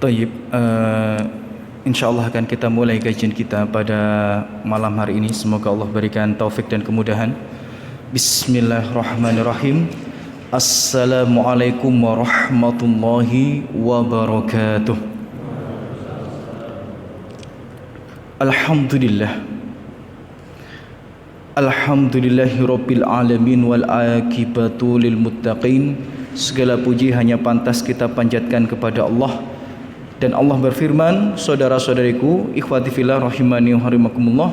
Tayyib, insyaallah akan kita mulai kajian kita pada malam hari ini. Semoga Allah berikan taufik dan kemudahan. Bismillahirrahmanirrahim. Assalamualaikum warahmatullahi wabarakatuh. Alhamdulillah. Alhamdulillahirabbil alamin wal aqibatu lil muttaqin. Segala puji hanya pantas kita panjatkan kepada Allah. Dan Allah berfirman, saudara-saudariku, ikhwati fillah rahimani wa rahimakumullah,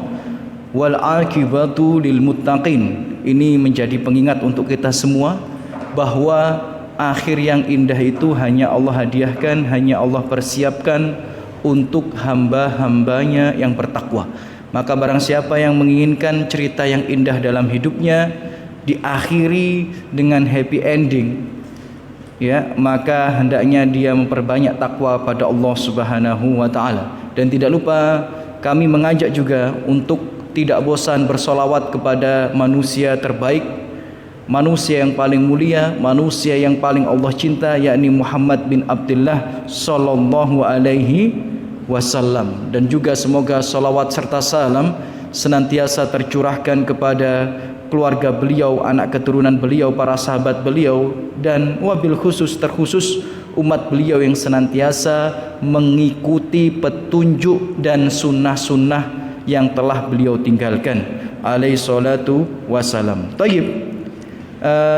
wal aqibatu lil muttaqin. Ini menjadi pengingat untuk kita semua bahwa akhir yang indah itu hanya Allah hadiahkan, hanya Allah persiapkan untuk hamba-hambanya yang bertakwa. Maka barang siapa yang menginginkan cerita yang indah dalam hidupnya diakhiri dengan happy ending, ya, maka hendaknya dia memperbanyak takwa pada Allah Subhanahu wa taala. Dan tidak lupa kami mengajak juga untuk tidak bosan bersolawat kepada manusia terbaik, manusia yang paling mulia, manusia yang paling Allah cinta, yakni Muhammad bin Abdullah sallallahu alaihi wasallam. Dan juga semoga salawat serta salam senantiasa tercurahkan kepada keluarga beliau, anak keturunan beliau, para sahabat beliau, dan wabil khusus terkhusus umat beliau yang senantiasa mengikuti petunjuk dan sunnah-sunnah yang telah beliau tinggalkan alaihi salatu wassalam. Tayyib,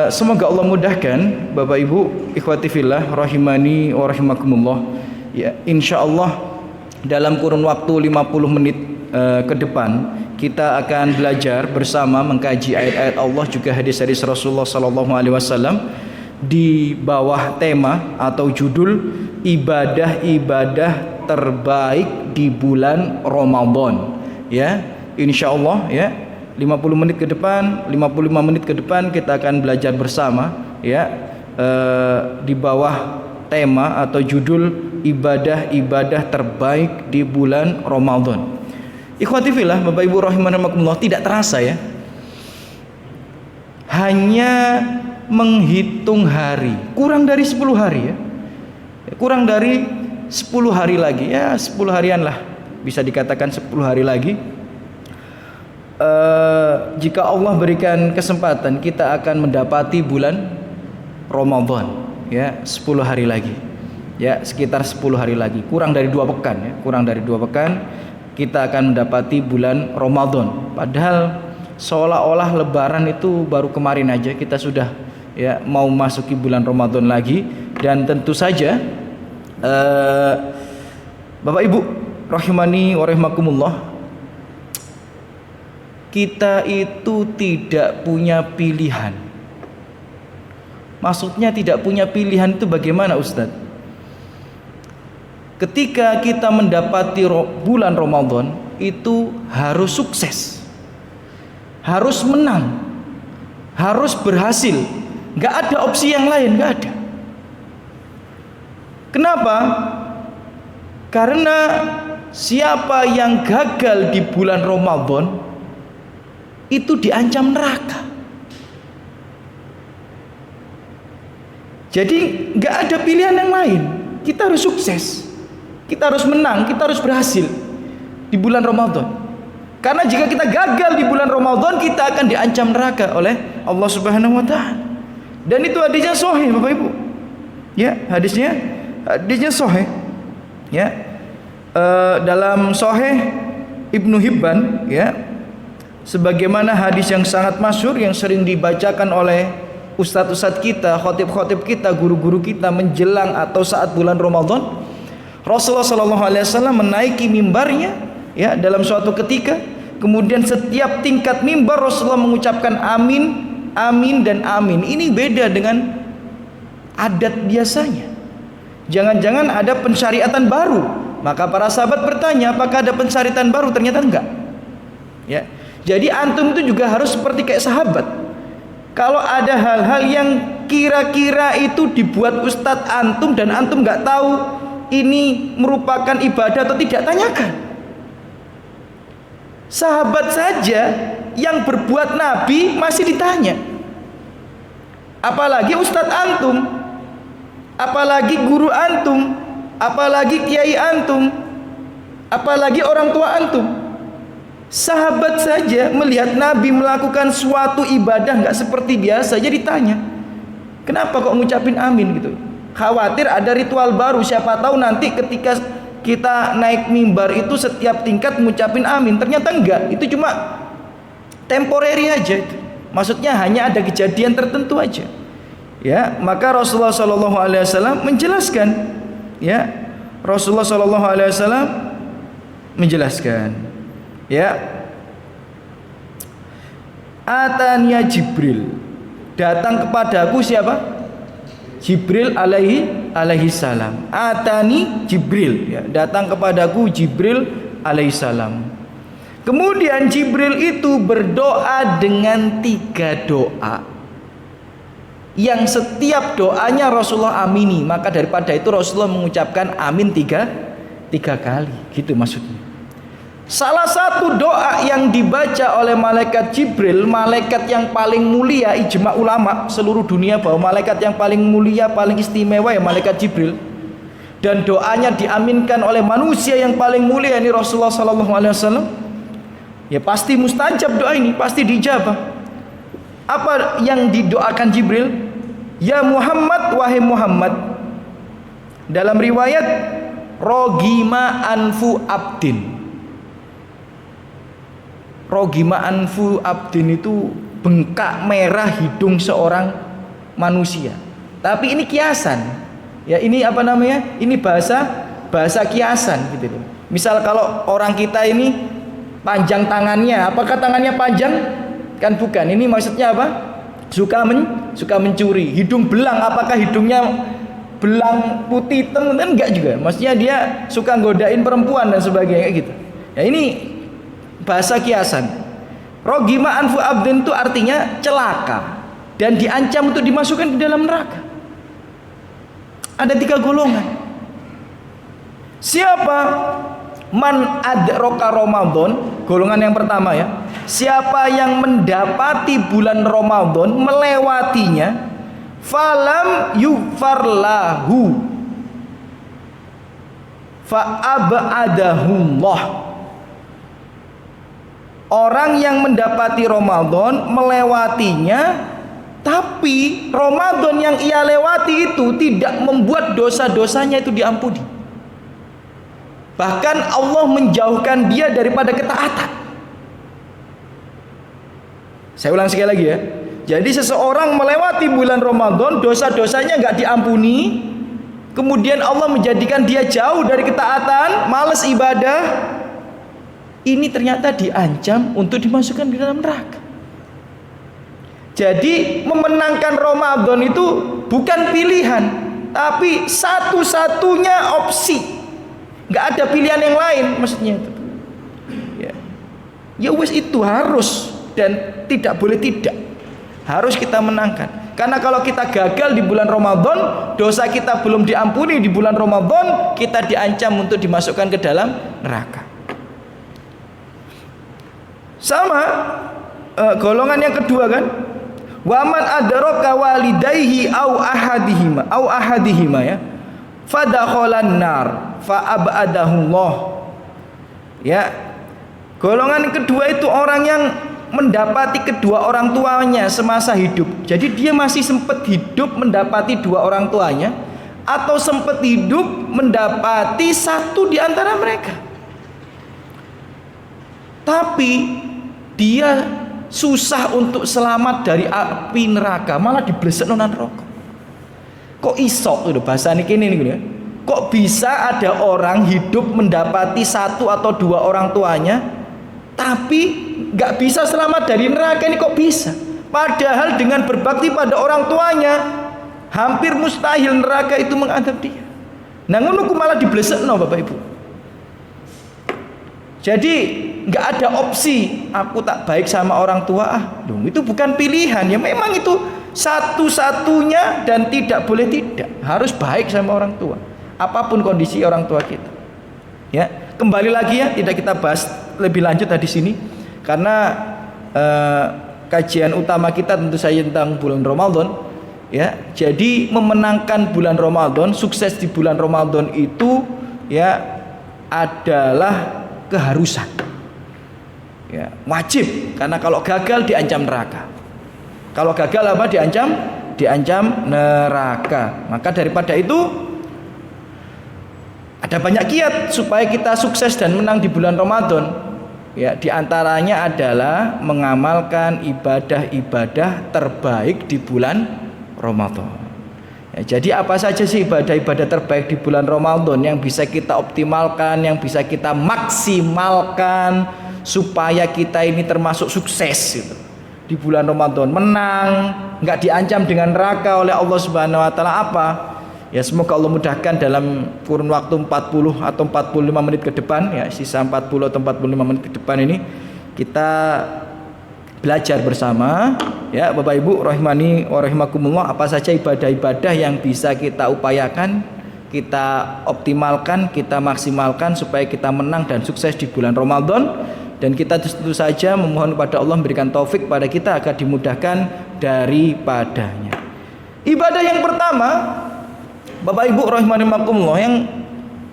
semoga Allah mudahkan Bapak Ibu ikhwati fillah rahimani wa rahimakumullah, ya, insyaallah dalam kurun waktu 50 menit ke depan kita akan belajar bersama mengkaji ayat-ayat Allah juga hadis-hadis Rasulullah sallallahu alaihi wasallam di bawah tema atau judul ibadah-ibadah terbaik di bulan Ramadan. Ya, insyaallah ya, 50 menit ke depan, 55 menit ke depan kita akan belajar bersama, ya, di bawah tema atau judul ibadah-ibadah terbaik di bulan Ramadan. Ikhwati fillah, Bapak Ibu rahimakumullah, tidak terasa ya, hanya menghitung hari, kurang dari 10 hari ya, kurang dari 10 hari lagi, ya 10 harian lah, bisa dikatakan 10 hari lagi. Jika Allah berikan kesempatan, kita akan mendapati bulan Ramadan, ya 10 hari lagi, ya sekitar 10 hari lagi, kurang dari 2 pekan ya, kurang dari 2 pekan kita akan mendapati bulan Ramadan. Padahal seolah-olah lebaran itu baru kemarin aja, kita sudah ya mau masuki bulan Ramadan lagi. Dan tentu saja Bapak Ibu rahimani wa rahimakumullah, kita itu tidak punya pilihan. Maksudnya tidak punya pilihan itu bagaimana, Ustadz? Ketika kita mendapati bulan Ramadan itu harus sukses, harus menang, harus berhasil, nggak ada opsi yang lain, nggak ada. Kenapa? Karena siapa yang gagal di bulan Ramadan itu diancam neraka. Jadi nggak ada pilihan yang lain, kita harus sukses, kita harus menang, kita harus berhasil di bulan Ramadan. Karena jika kita gagal di bulan Ramadan, kita akan diancam neraka oleh Allah Subhanahu wa taala. Dan itu hadisnya sahih Bapak Ibu. Ya, hadisnya sahih. Ya. Dalam sahih Ibnu Hibban, ya. Sebagaimana hadis yang sangat masyhur yang sering dibacakan oleh ustadz-ustadz kita, khotib-khotib kita, guru-guru kita menjelang atau saat bulan Ramadan. Rasulullah sallallahu alaihi wasallam menaiki mimbarnya ya dalam suatu ketika, kemudian setiap tingkat mimbar Rasulullah mengucapkan amin, amin dan amin. Ini beda dengan adat biasanya. Jangan-jangan ada pensyariatan baru. Maka para sahabat bertanya, apakah ada pensyariatan baru? Ternyata enggak. Ya. Jadi antum itu juga harus seperti kayak sahabat. Kalau ada hal-hal yang kira-kira itu dibuat ustadz antum dan antum enggak tahu ini merupakan ibadah atau tidak, tanyakan. Sahabat saja yang berbuat nabi masih ditanya, apalagi ustadz antum, apalagi guru antum. apalagi kiai antum, apalagi orang tua antum. Sahabat saja melihat Nabi melakukan suatu ibadah nggak seperti biasa, jadi tanya, kenapa kok ngucapin amin gitu? Khawatir ada ritual baru, siapa tahu nanti ketika kita naik mimbar itu setiap tingkat ngucapin amin. Ternyata enggak, itu cuma temporary aja itu. Maksudnya hanya ada kejadian tertentu aja. Ya, maka Rasulullah Shallallahu Alaihi Wasallam menjelaskan, ya, Rasulullah Shallallahu Alaihi Wasallam menjelaskan, ya, Atania Jibril, datang kepadaku siapa? Jibril alaihi salam. Atani Jibril, ya, datang kepadaku Jibril alaihi salam. Kemudian Jibril itu berdoa dengan 3 doa yang setiap doanya Rasulullah amini. Maka daripada itu Rasulullah mengucapkan amin 3 kali, gitu maksudnya. Salah satu doa yang dibaca oleh malaikat Jibril, malaikat yang paling mulia, ijma ulama seluruh dunia bahwa malaikat yang paling mulia, paling istimewa ya malaikat Jibril, dan doanya diaminkan oleh manusia yang paling mulia ini Rasulullah Sallallahu Alaihi Wasallam. Ya pasti mustajab doa ini, pasti dijabah. Apa yang didoakan Jibril? Ya Muhammad, wahai Muhammad. Dalam riwayat, rogima anfu abdin. Rogima anfu abdin itu bengkak merah hidung seorang manusia. Tapi ini kiasan. Ya ini apa namanya? Ini bahasa kiasan gitu loh. Misal kalau orang kita ini panjang tangannya, apakah tangannya panjang? Kan bukan. Ini maksudnya apa? Suka mencuri. Hidung belang, apakah hidungnya belang putih hitam? Kan enggak juga. Maksudnya dia suka godain perempuan dan sebagainya gitu. Ya ini bahasa kiasan. Rogima anfu abdin itu artinya celaka dan diancam untuk dimasukkan ke dalam neraka. Ada 3 golongan. Siapa? Man adroka Ramadan, golongan yang pertama ya. Siapa yang mendapati bulan Ramadan, melewatinya, falam yufarlahu fa'abadahullah. Orang yang mendapati Ramadan, melewatinya, tapi Ramadan yang ia lewati itu tidak membuat dosa-dosanya itu diampuni. Bahkan Allah menjauhkan dia daripada ketaatan. Saya ulang sekali lagi ya. Jadi seseorang melewati bulan Ramadan, dosa-dosanya nggak diampuni, kemudian Allah menjadikan dia jauh dari ketaatan, malas ibadah. Ini ternyata diancam untuk dimasukkan ke dalam neraka. Jadi memenangkan Ramadan itu bukan pilihan, tapi satu-satunya opsi. Nggak ada pilihan yang lain, maksudnya itu. Ya wes itu harus dan tidak boleh tidak. Harus kita menangkan. Karena kalau kita gagal di bulan Ramadan, dosa kita belum diampuni di bulan Ramadan, kita diancam untuk dimasukkan ke dalam neraka. Sama golongan yang kedua kan, waman adraka walidayhi au ahadihima ya, fadakhalan nar fa abadahullah. Ya, golongan yang kedua itu orang yang mendapati kedua orang tuanya semasa hidup. Jadi dia masih sempat hidup mendapati 2 orang tuanya, atau sempat hidup mendapati satu di antara mereka, tapi dia susah untuk selamat dari api neraka, malah diblesek nonan rokok. Kok iso itu bahasa ini ya? Kok bisa ada orang hidup mendapati 1 atau 2 orang tuanya, tapi nggak bisa selamat dari neraka? Ini kok bisa? Padahal dengan berbakti pada orang tuanya, hampir mustahil neraka itu mengadab dia. Nah ngono malah diblesek no Bapak Ibu. Jadi nggak ada opsi aku tak baik sama orang tua dong, itu bukan pilihan. Ya memang itu satu-satunya dan tidak boleh tidak, harus baik sama orang tua apapun kondisi orang tua kita. Ya kembali lagi ya, tidak kita bahas lebih lanjut di sini karena kajian utama kita tentu saja tentang bulan Ramadan. Ya, jadi memenangkan bulan Ramadan, sukses di bulan Ramadan itu ya adalah keharusan. Ya, wajib, karena kalau gagal diancam neraka. Kalau gagal apa? Diancam neraka. Maka daripada itu ada banyak kiat supaya kita sukses dan menang di bulan Ramadan. Ya, diantaranya adalah mengamalkan ibadah-ibadah terbaik di bulan Ramadan. Ya, jadi apa saja sih ibadah-ibadah terbaik di bulan Ramadan yang bisa kita optimalkan, yang bisa kita maksimalkan supaya kita ini termasuk sukses gitu. Di bulan Ramadan menang, nggak diancam dengan neraka oleh Allah Subhanahu wa taala apa? Ya, semoga Allah mudahkan dalam kurun waktu 40 atau 45 menit ke depan, ya sisa 40 atau 45 menit ke depan ini kita belajar bersama, ya Bapak Ibu rahimani wa rahimakumullah, apa saja ibadah-ibadah yang bisa kita upayakan, kita optimalkan, kita maksimalkan supaya kita menang dan sukses di bulan Ramadan. Dan kita tentu saja memohon kepada Allah memberikan taufik pada kita agar dimudahkan daripadanya. Ibadah yang pertama, Bapak Ibu rahimani wa rahimakumullah, yang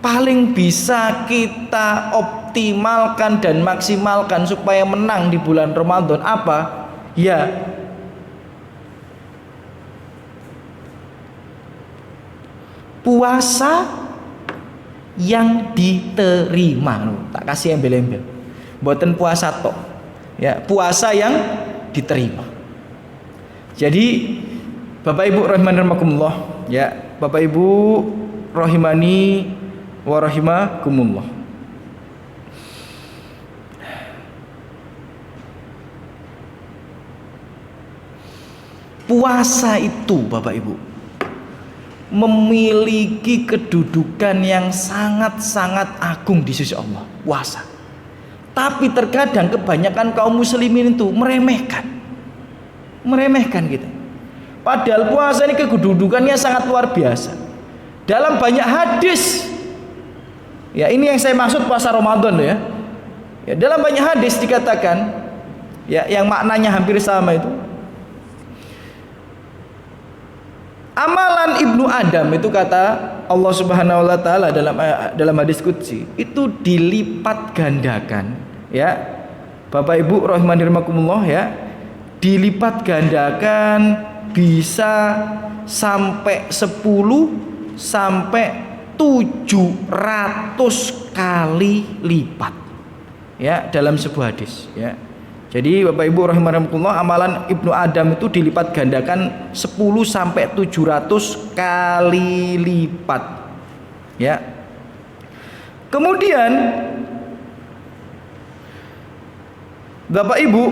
paling bisa kita optimalkan dan maksimalkan supaya menang di bulan Ramadan apa? Ya, puasa yang diterima. Tak kasih embel-embel. Mboten puasa tok. Ya, puasa yang diterima. Jadi Bapak Ibu rahimani wa rahimakumullah, ya, Bapak Ibu rahimani wa rahimakumullah. Puasa itu Bapak Ibu memiliki kedudukan yang sangat-sangat agung di sisi Allah. Puasa. Tapi terkadang kebanyakan kaum muslimin itu meremehkan gitu. Padahal puasa ini kedudukannya sangat luar biasa. Dalam banyak hadis, ya ini yang saya maksud puasa Ramadan ya. Ya, dalam banyak hadis dikatakan, ya yang maknanya hampir sama itu. Amalan Ibnu Adam itu kata Allah Subhanahu wa taala dalam hadis qudsi itu dilipat gandakan, ya. Bapak Ibu rahimani rahimakumullah, ya. Dilipat gandakan bisa sampai 10 sampai 700 kali lipat, ya, dalam sebuah hadis, ya. Jadi Bapak Ibu rahimakumullah, amalan Ibnu Adam itu dilipat gandakan 10 sampai 700 kali lipat, ya. Kemudian Bapak Ibu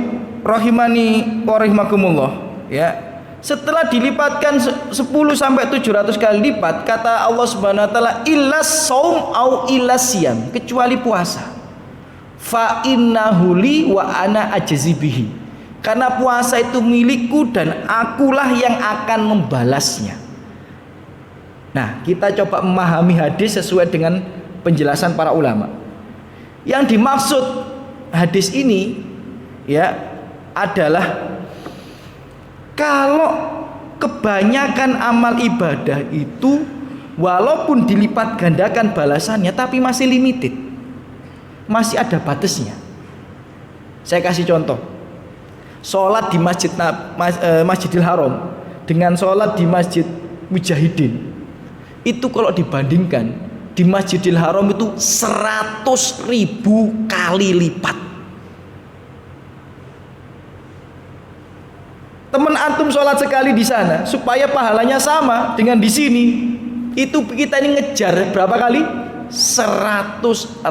rahimani wa rahimakumullah, ya, setelah dilipatkan 10 sampai 700 kali lipat, kata Allah Subhanahu wa taala, illas saum au illas siyam, kecuali puasa. Fa innahu li wa ana ajzibihi, karena puasa itu milikku dan akulah yang akan membalasnya. Nah, kita coba memahami hadis sesuai dengan penjelasan para ulama. Yang dimaksud hadis ini, ya, adalah kalau kebanyakan amal ibadah itu walaupun dilipat gandakan balasannya tapi masih limited, masih ada batasnya. Saya kasih contoh, sholat di Masjidil Haram dengan sholat di Masjid Mujahidin itu kalau dibandingkan di Masjidil Haram itu 100.000 kali lipat. Teman antum sholat sekali di sana supaya pahalanya sama dengan di sini, itu kita ini ngejar berapa kali? 100.000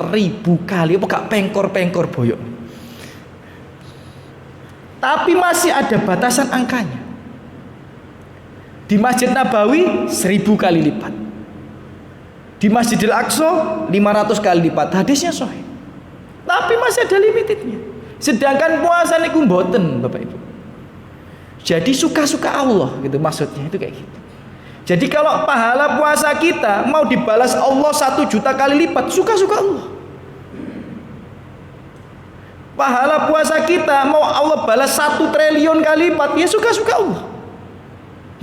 kali. Apa gak pengkor-pengkor boyok? Tapi masih ada batasan angkanya. Di Masjid Nabawi 1000 kali lipat, di Masjidil Aqsa 500 kali lipat. Hadisnya sahih, tapi masih ada limitednya. Sedangkan puasa niku mboten, Bapak Ibu. Jadi suka-suka Allah gitu maksudnya, itu kayak gitu. Jadi kalau pahala puasa kita mau dibalas Allah 1 juta kali lipat, suka-suka Allah. Pahala puasa kita mau Allah balas 1 triliun kali lipat, ya suka-suka Allah.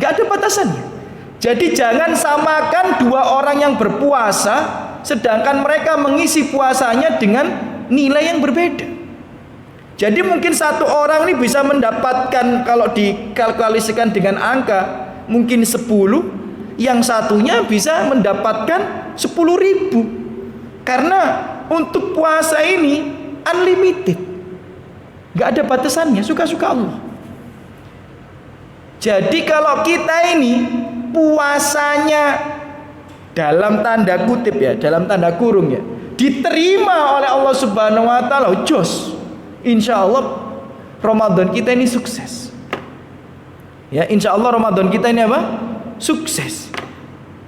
Nggak ada batasannya. Jadi jangan samakan dua orang yang berpuasa sedangkan mereka mengisi puasanya dengan nilai yang berbeda. Jadi mungkin satu orang ini bisa mendapatkan, kalau dikalkulasikan dengan angka, mungkin 10, yang satunya bisa mendapatkan 10.000. Karena untuk puasa ini unlimited, nggak ada batasannya, suka-suka Allah. Jadi kalau kita ini puasanya dalam tanda kutip ya, dalam tanda kurung ya, diterima oleh Allah Subhanahu wa taala, jos. Insya Allah Ramadan kita ini sukses. Ya, insya Allah Ramadan kita ini apa? Sukses.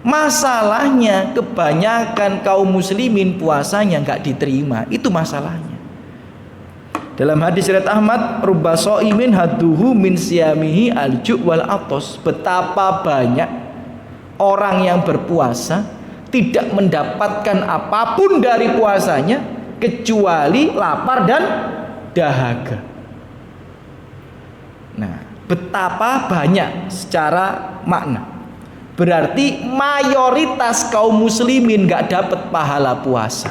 Masalahnya kebanyakan kaum muslimin puasanya nggak diterima, itu masalahnya. Dalam hadis riwayat Ahmad, rubba shaimin hadduhu min siyamihi al-ju' wal atos. Betapa banyak orang yang berpuasa tidak mendapatkan apapun dari puasanya kecuali lapar dan dahaga. Nah, betapa banyak secara makna. Berarti mayoritas kaum muslimin gak dapat pahala puasa.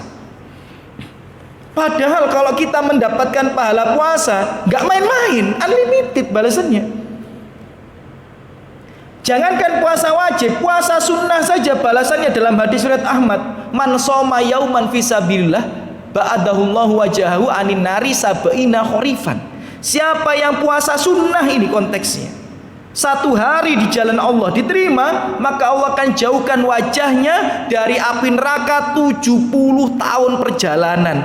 Padahal kalau kita mendapatkan pahala puasa gak main-main, unlimited balasannya. Jangankan puasa wajib, puasa sunnah saja balasannya dalam hadis riwayat Ahmad, man shoma yauman fisabilillah ba'adahullahu wajahahu anin nari sab'ina khorifan. Siapa yang puasa sunnah, ini konteksnya, satu hari di jalan Allah diterima, maka Allah akan jauhkan wajahnya dari api neraka 70 tahun perjalanan.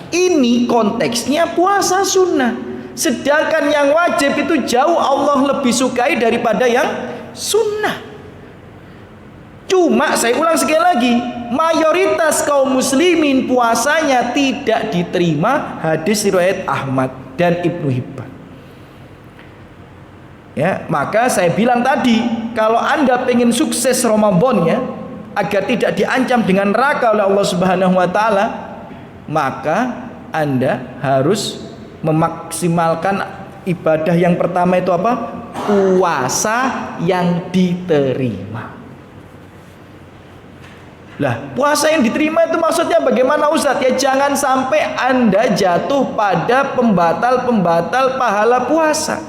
Ini konteksnya puasa sunnah. Sedangkan yang wajib itu jauh Allah lebih sukai daripada yang sunnah. Cuma saya ulang sekali lagi, mayoritas kaum muslimin puasanya tidak diterima. Hadis riwayat Ahmad dan Ibnu Hibban. Ya, maka saya bilang tadi, kalau Anda pengen sukses Ramadannya agar tidak diancam dengan neraka oleh Allah Subhanahu wa taala, maka Anda harus memaksimalkan ibadah yang pertama itu apa? Puasa yang diterima. Lah, puasa yang diterima itu maksudnya bagaimana Ustadz? Ya jangan sampai Anda jatuh pada pembatal-pembatal pahala puasa.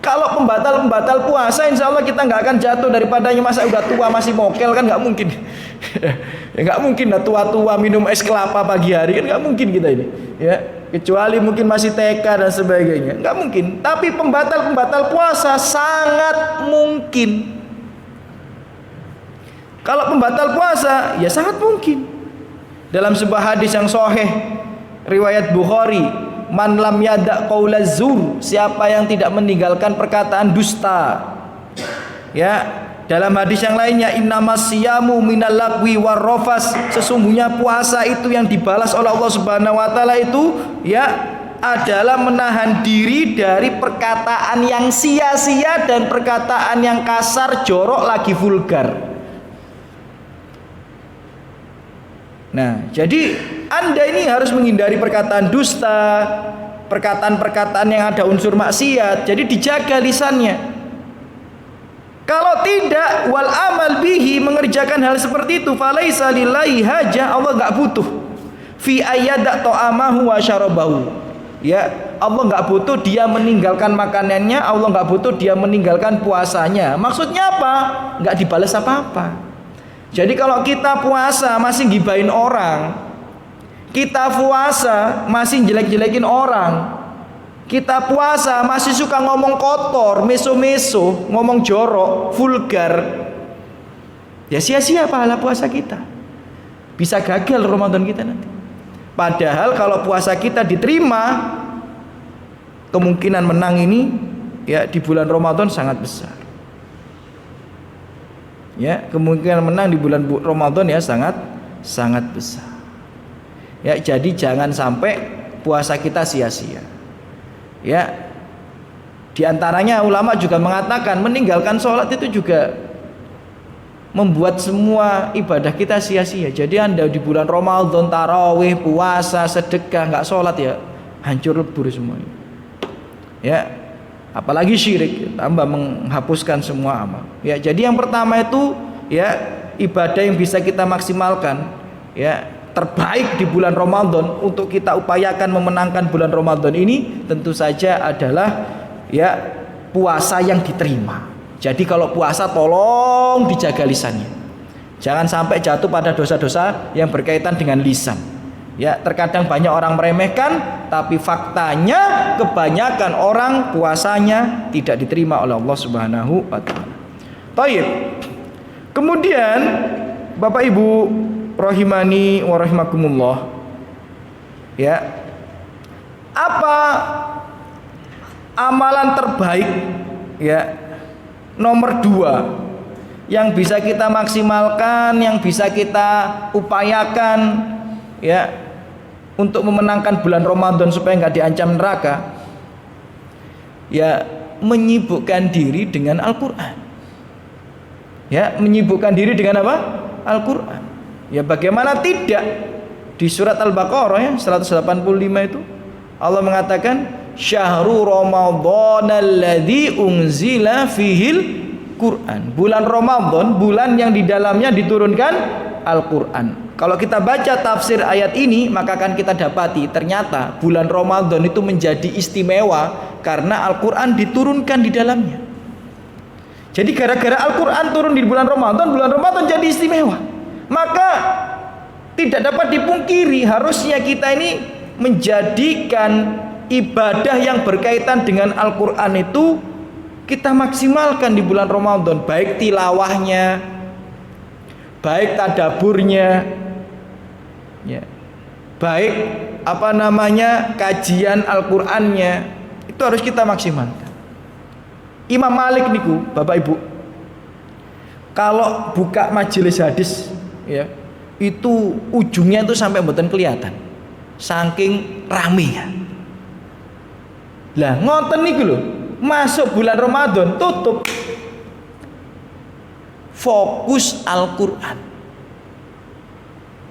Kalau pembatal-pembatal puasa, insya Allah kita nggak akan jatuh daripadanya. Masa udah tua masih mokel, kan nggak mungkin. Ya nggak mungkin lah tua-tua minum es kelapa pagi hari, kan nggak mungkin kita ini. Ya, kecuali mungkin masih TK dan sebagainya, nggak mungkin. Tapi pembatal-pembatal puasa sangat mungkin. Kalau pembatal puasa, ya sangat mungkin. Dalam sebuah hadis yang sahih riwayat Bukhari, man lam yada' qaulaz zur, siapa yang tidak meninggalkan perkataan dusta. Ya, dalam hadis yang lainnya, innamas siyamu minal lagwi warrafas, sesungguhnya puasa itu yang dibalas oleh Allah Subhanahu wa taala itu ya adalah menahan diri dari perkataan yang sia-sia dan perkataan yang kasar, jorok, lagi vulgar. Nah, jadi Anda ini harus menghindari perkataan dusta, perkataan-perkataan yang ada unsur maksiat. Jadi dijaga lisannya. Kalau tidak, wal amal bihi, mengerjakan hal seperti itu, falaisa lillahi hajah, Allah enggak butuh fi ayyada ta'amahu wa syarabahu. Ya, Allah enggak butuh dia meninggalkan makanannya, Allah enggak butuh dia meninggalkan puasanya. Maksudnya apa? Enggak dibalas apa-apa. Jadi kalau kita puasa masih gibahin orang, kita puasa masih jelek-jelekin orang, kita puasa masih suka ngomong kotor, meso-meso, ngomong jorok, vulgar, ya sia-sia pahala puasa kita. Bisa gagal Ramadan kita nanti. Padahal kalau puasa kita diterima, kemungkinan menang ini ya di bulan Ramadan sangat besar. Ya, kemungkinan menang di bulan Ramadan ya sangat besar. Ya, jadi jangan sampai puasa kita sia-sia. Ya, di antaranya ulama juga mengatakan meninggalkan sholat itu juga membuat semua ibadah kita sia-sia. Jadi Anda di bulan Ramadan tarawih, puasa, sedekah, nggak sholat ya hancur lebur semuanya. Ya, apalagi syirik, tambah menghapuskan semua amal. Ya, jadi yang pertama itu ya ibadah yang bisa kita maksimalkan ya terbaik di bulan Ramadan untuk kita upayakan memenangkan bulan Ramadan ini tentu saja adalah ya puasa yang diterima. Jadi kalau puasa tolong dijaga lisannya. Jangan sampai jatuh pada dosa-dosa yang berkaitan dengan lisan. Ya, terkadang banyak orang meremehkan, tapi faktanya kebanyakan orang puasanya tidak diterima oleh Allah Subhanahu wa taala. Baik. Kemudian Bapak Ibu rahimani wa rahimakumullah. Ya. Apa amalan terbaik ya nomor 2 yang bisa kita maksimalkan, yang bisa kita upayakan ya untuk memenangkan bulan Ramadan supaya nggak diancam neraka, ya menyibukkan diri dengan Al-Quran. Ya, menyibukkan diri dengan apa? Al-Quran. Ya, bagaimana tidak, di surat Al-Baqarah ya 185 itu Allah mengatakan syahrul Ramadan alladzi unzila fihil Quran. Bulan Ramadan, bulan yang di dalamnya diturunkan Al-Quran. Kalau kita baca tafsir ayat ini, maka akan kita dapati ternyata bulan Ramadan itu menjadi istimewa karena Al-Quran diturunkan di dalamnya. Jadi gara-gara Al-Quran turun di bulan Ramadan jadi istimewa. Maka tidak dapat dipungkiri harusnya kita ini menjadikan ibadah yang berkaitan dengan Al-Quran itu kita maksimalkan di bulan Ramadan, baik tilawahnya, baik tadaburnya, ya, baik kajian Al-Qur'annya, itu harus kita maksimalkan. Imam Malik niku, Bapak Ibu, kalau buka majelis hadis, ya, itu ujungnya itu sampai mboten kelihatan, saking rame ya. Lah ngoten niku lho, masuk bulan Ramadan tutup, fokus Al-Quran.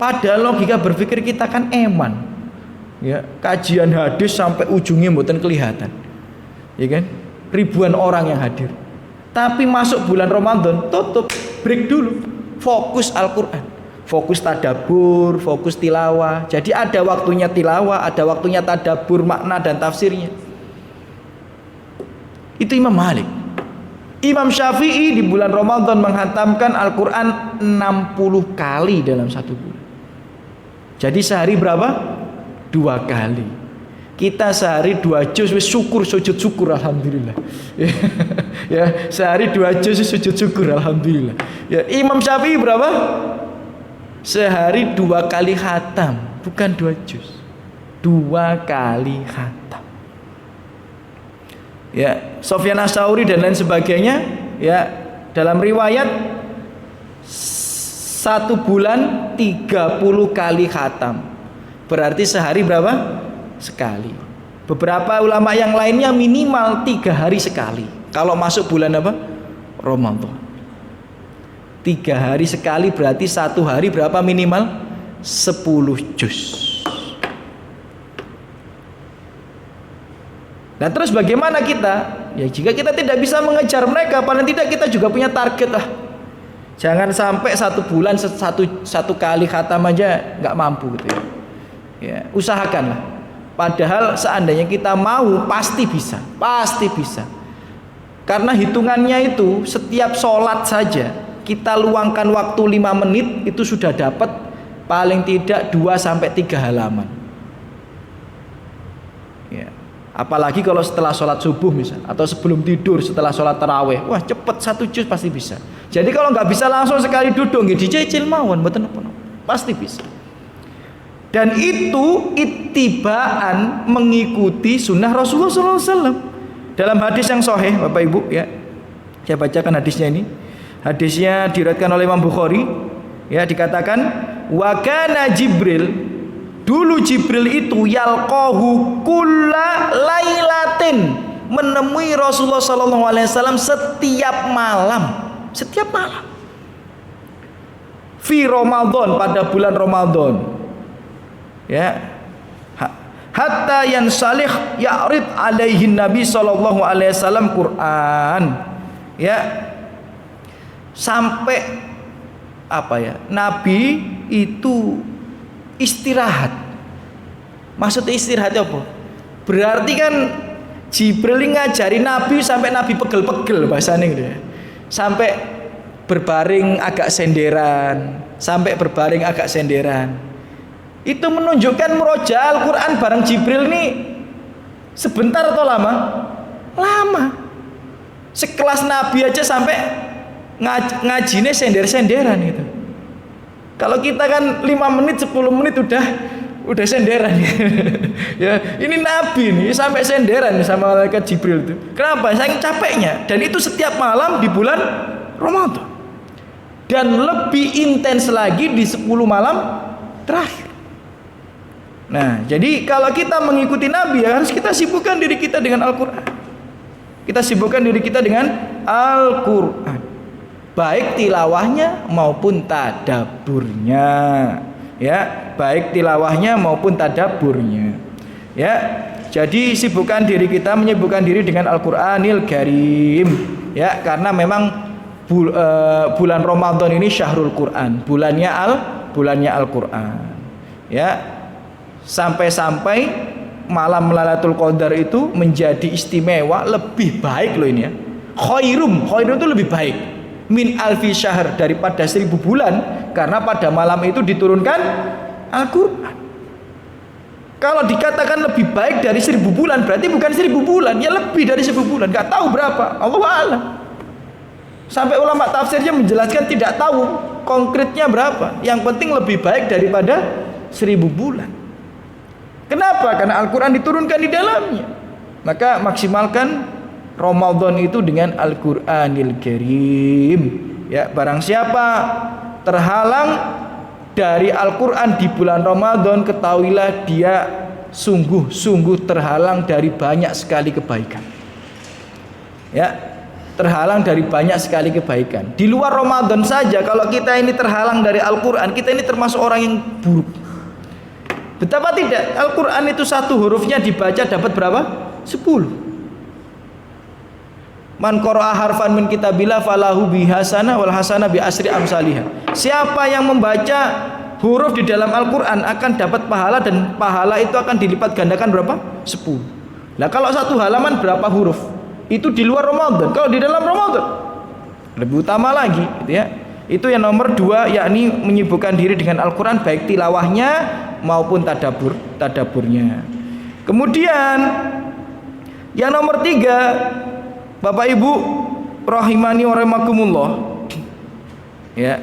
Pada logika berpikir kita kan eman, ya, kajian hadis sampai ujungnya mboten kelihatan, ya kan, ribuan orang yang hadir. Tapi masuk bulan Ramadan tutup, break dulu, fokus Al-Quran, fokus tadabur, fokus tilawah. Jadi ada waktunya tilawah, ada waktunya tadabur makna dan tafsirnya. Itu Imam Malik. Imam Syafi'i di bulan Ramadan menghatamkan Al-Quran 60 kali dalam satu bulan. Jadi sehari berapa? 2 kali. Kita sehari 2 juz, syukur, sujud syukur, alhamdulillah. Ya, sehari 2 juz sujud syukur, alhamdulillah. Ya, Imam Syafi'i berapa? Sehari 2 kali khatam, bukan 2 juz, 2 kali khatam. Ya, Sufyan Ats-Tsauri dan lain sebagainya, ya, dalam riwayat 1 bulan 30 kali khatam. Berarti sehari berapa? Sekali. Beberapa ulama yang lainnya minimal 3 hari sekali. Kalau masuk bulan apa? Ramadan. 3 hari sekali berarti 1 hari berapa minimal? 10 juz. Nah terus bagaimana kita? Ya jika kita tidak bisa mengejar mereka, paling tidak kita juga punya target lah. Jangan sampai 1 bulan satu kali khatam aja nggak mampu gitu ya. Ya, usahakanlah. Padahal seandainya kita mau pasti bisa, pasti bisa. Karena hitungannya itu setiap sholat saja kita luangkan waktu 5 menit itu sudah dapat paling tidak 2-3 halaman. Ya. Apalagi kalau setelah sholat subuh misal, atau sebelum tidur setelah sholat taraweh, wah cepet 1 juz pasti bisa. Jadi kalau nggak bisa langsung sekali duduk, dicicil mawon, betul pasti bisa. Dan itu ittibaan mengikuti sunnah Rasulullah SAW. Dalam hadis yang sahih, Bapak Ibu, ya, saya bacakan hadisnya ini. Hadisnya diriwayatkan oleh Imam Bukhari, ya, dikatakan wa kana Jibril. Dulu Jibril itu yalqahu kulla lailatin, menemui Rasulullah SAW setiap malam, fi Ramadan, pada bulan Ramadan. Ya, hatta yansalih ya'rid alaihi Nabi sallallahu alaihi wasallam Quran. Ya. Sampai apa ya? Nabi itu istirahat. Maksudnya istirahat apa? Berarti kan Jibril ngajari Nabi sampai Nabi pegel-pegel bahasanya gitu ya. Sampai berbaring agak senderan, sampai berbaring agak senderan. Itu menunjukkan muroja Al-Quran bareng Jibril nih sebentar atau lama? Lama. Sekelas Nabi aja sampai ngajinya sender-senderan gitu. Kalau kita kan 5 menit 10 menit udah senderan ya. Ini Nabi nih sampai senderan sama malaikat Jibril itu. Kenapa? Saking capeknya. Dan itu setiap malam di bulan Ramadan. Dan lebih intens lagi di 10 malam terakhir. Nah, jadi kalau kita mengikuti Nabi ya harus kita sibukkan diri kita dengan Al-Quran. Kita sibukkan diri kita dengan Al-Quran, baik tilawahnya maupun tadaburnya. Ya, baik tilawahnya maupun tadaburnya. Ya, jadi sibukkan diri kita, menyibukkan diri dengan Al-Quranil Karim. Ya, karena memang bulan Ramadan ini syahrul Quran, bulannya Al-Quran. Ya, sampai-sampai malam Lailatul Qadar itu menjadi istimewa, lebih baik loh ini ya. Khairum itu lebih baik min alfi syahr, daripada 1000 bulan, karena pada malam itu diturunkan Al-Quran. Kalau dikatakan lebih baik dari 1000 bulan berarti bukan 1000 bulan, ya lebih dari 1000 bulan, gak tahu berapa, Allahu a'lam. Sampai ulama tafsirnya menjelaskan tidak tahu konkretnya berapa, yang penting lebih baik daripada 1000 bulan. Kenapa? Karena Al-Quran diturunkan di dalamnya. Maka maksimalkan Ramadan itu dengan Al-Quranil Karim. Ya, barang siapa terhalang dari Al-Quran di bulan Ramadan, ketahuilah dia sungguh-sungguh terhalang dari banyak sekali kebaikan. Ya, terhalang dari banyak sekali kebaikan. Di luar Ramadan saja kalau kita ini terhalang dari Al-Quran, kita ini termasuk orang yang buruk. Betapa tidak, Al-Quran itu satu hurufnya dibaca dapat berapa? 10. Man qara'a harfan min kitabillah falahu bihasana wal hasana bi asri amsalihah. Siapa yang membaca huruf di dalam Al-Quran akan dapat pahala, dan pahala itu akan dilipat gandakan berapa? 10. Nah, kalau satu halaman berapa huruf? Itu di luar Ramadan. Kalau di dalam Ramadan lebih utama lagi gitu ya. Itu yang nomor 2, yakni menyibukkan diri dengan Al-Quran, baik tilawahnya maupun tadaburnya. Kemudian yang nomor 3, Bapak Ibu rahimani wa rahimakumullah, ya,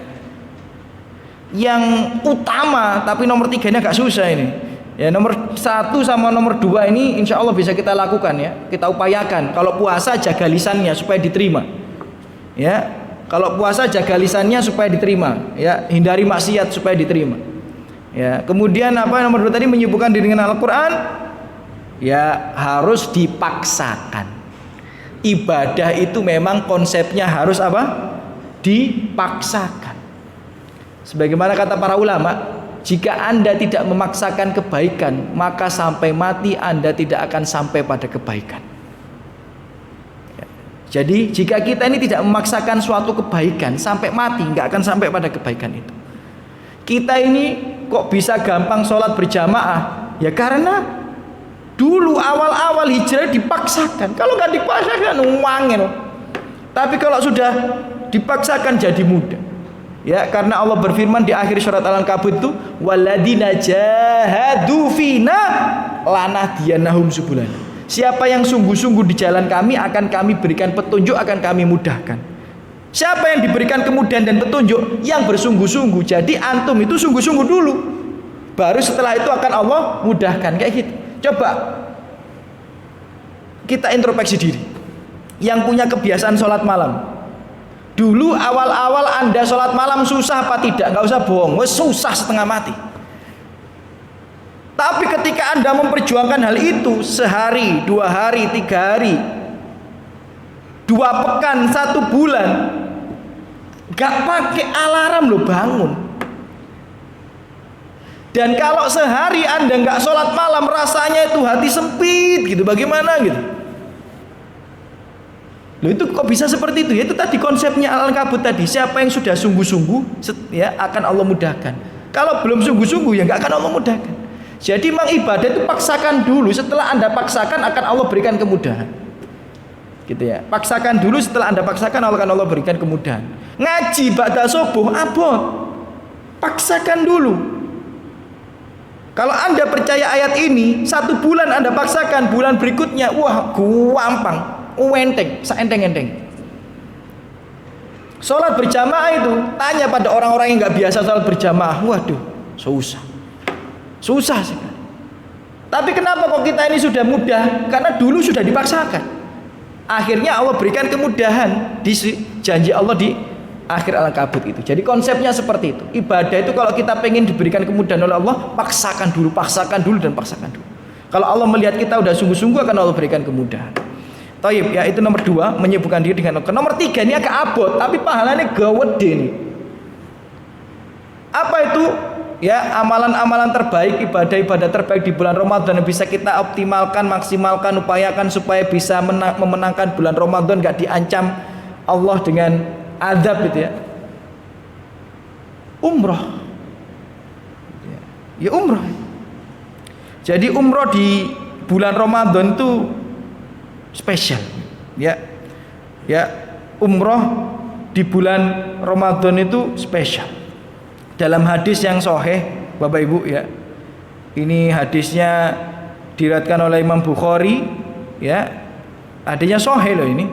yang utama, tapi nomor 3 ini agak susah ini. Ya, nomor 1 sama nomor 2 ini insya Allah bisa kita lakukan ya, kita upayakan. Kalau puasa jaga lisannya supaya diterima. Ya, kalau puasa jaga lisannya supaya diterima, ya, hindari maksiat supaya diterima. Ya, kemudian apa nomor 2 tadi, menyibukkan diri dengan Al-Quran. Ya, harus dipaksakan. Ibadah itu memang konsepnya harus apa? Dipaksakan. Sebagaimana kata para ulama, jika Anda tidak memaksakan kebaikan, maka sampai mati Anda tidak akan sampai pada kebaikan. Jadi jika kita ini tidak memaksakan suatu kebaikan, sampai mati nggak akan sampai pada kebaikan itu. Kita ini kok bisa gampang sholat berjamaah? Ya karena dulu awal-awal hijrah dipaksakan. Kalau nggak dipaksakan wangil. Tapi kalau sudah dipaksakan jadi mudah. Ya, karena Allah berfirman di akhir surat Al-Ankabut itu, waladina jahadu fina lanahdiyanahum subulana. Siapa yang sungguh-sungguh di jalan kami akan kami berikan petunjuk, akan kami mudahkan. Siapa yang diberikan kemudahan dan petunjuk? Yang bersungguh-sungguh. Jadi antum itu sungguh-sungguh dulu, baru setelah itu akan Allah mudahkan. Kayak gitu. Coba kita introspeksi diri. Yang punya kebiasaan sholat malam, dulu awal-awal Anda sholat malam susah apa tidak? Nggak usah bohong, susah setengah mati. Tapi ketika Anda memperjuangkan hal itu sehari, 2 hari, 3 hari, 2 pekan, 1 bulan, gak pakai alarm lo bangun. Dan kalau sehari Anda nggak sholat malam, rasanya itu hati sempit gitu. Bagaimana gitu? Loh, itu kok bisa seperti itu? Ya, itu tadi konsepnya Al-Ankabut tadi. Siapa yang sudah sungguh-sungguh, ya akan Allah mudahkan. Kalau belum sungguh-sungguh, ya nggak akan Allah mudahkan. Jadi memang ibadah itu paksakan dulu. Setelah Anda paksakan, akan Allah berikan kemudahan. Gitu ya. Paksakan dulu, setelah Anda paksakan, akan Allah berikan kemudahan. Ngaji ba'da subuh abot. Paksakan dulu. Kalau Anda percaya ayat ini, 1 bulan Anda paksakan, bulan berikutnya, wah gampang, enteng, saenteng-enteng. Sholat berjamaah itu, tanya pada orang-orang yang nggak biasa sholat berjamaah, waduh, susah sekali. Tapi kenapa kok kita ini sudah mudah? Karena dulu sudah dipaksakan. Akhirnya Allah berikan kemudahan di janji Allah di akhir Al-Ankabut itu. Jadi konsepnya seperti itu. Ibadah itu kalau kita pengen diberikan kemudahan oleh Allah, paksakan dulu dan paksakan dulu. Kalau Allah melihat kita udah sungguh-sungguh, akan Allah berikan kemudahan. Taib, ya itu nomor 2, menyibukkan diri dengan nomor 3 ini agak abot, tapi pahalanya gawede nih. Apa itu? Ya, amalan-amalan terbaik, ibadah-ibadah terbaik di bulan Ramadan yang bisa kita optimalkan, maksimalkan, upayakan supaya bisa memenangkan bulan Ramadan, gak diancam Allah dengan azab itu ya. Umroh. Ya umroh. Jadi umroh di bulan Ramadan itu spesial. Ya. Ya, umroh di bulan Ramadan itu spesial. Dalam hadis yang sahih, Bapak Ibu ya. Ini hadisnya diriwayatkan oleh Imam Bukhari ya. Hadisnya sahih loh ini.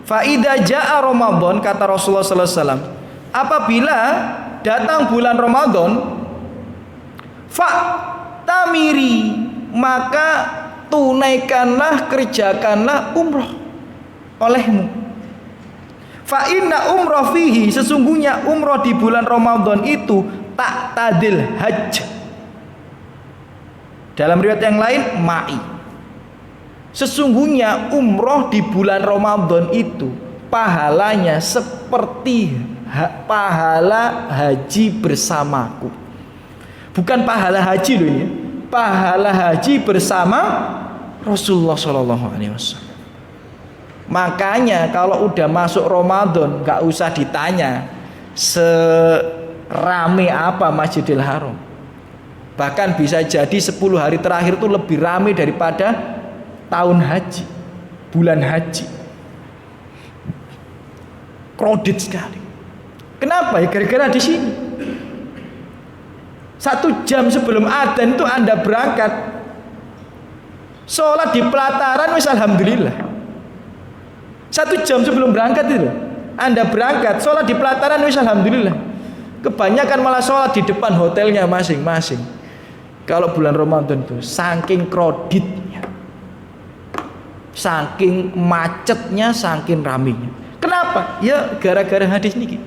Fa idza jaa Ramadan, kata Rasulullah sallallahu alaihi wasallam, apabila datang bulan Ramadan, fa tamiri, maka tunaikanlah, kerjakanlah umroh olehmu. Fa inna umroh fihi, sesungguhnya umroh di bulan Ramadan itu tak tadil hajj. Dalam riwayat yang lain ma'i. Sesungguhnya umroh di bulan Ramadan itu pahalanya seperti pahala haji bersamaku. Bukan pahala haji loh ini, pahala haji bersama Rasulullah SAW. Makanya kalau udah masuk Ramadan, gak usah ditanya serame apa Masjidil Haram. Bahkan bisa jadi 10 hari terakhir itu lebih ramai daripada tahun haji, bulan haji. Crowded sekali. Kenapa? Ya gara-gara di sini. 1 jam sebelum adzan itu Anda berangkat, sholat di pelataran, wis alhamdulillah. 1 jam sebelum berangkat itu Anda berangkat, sholat di pelataran, wis alhamdulillah. Kebanyakan malah sholat di depan hotelnya masing-masing. Kalau bulan Ramadan itu saking crowdednya, saking macetnya, saking ramenya. Kenapa? Ya gara-gara hadis ini.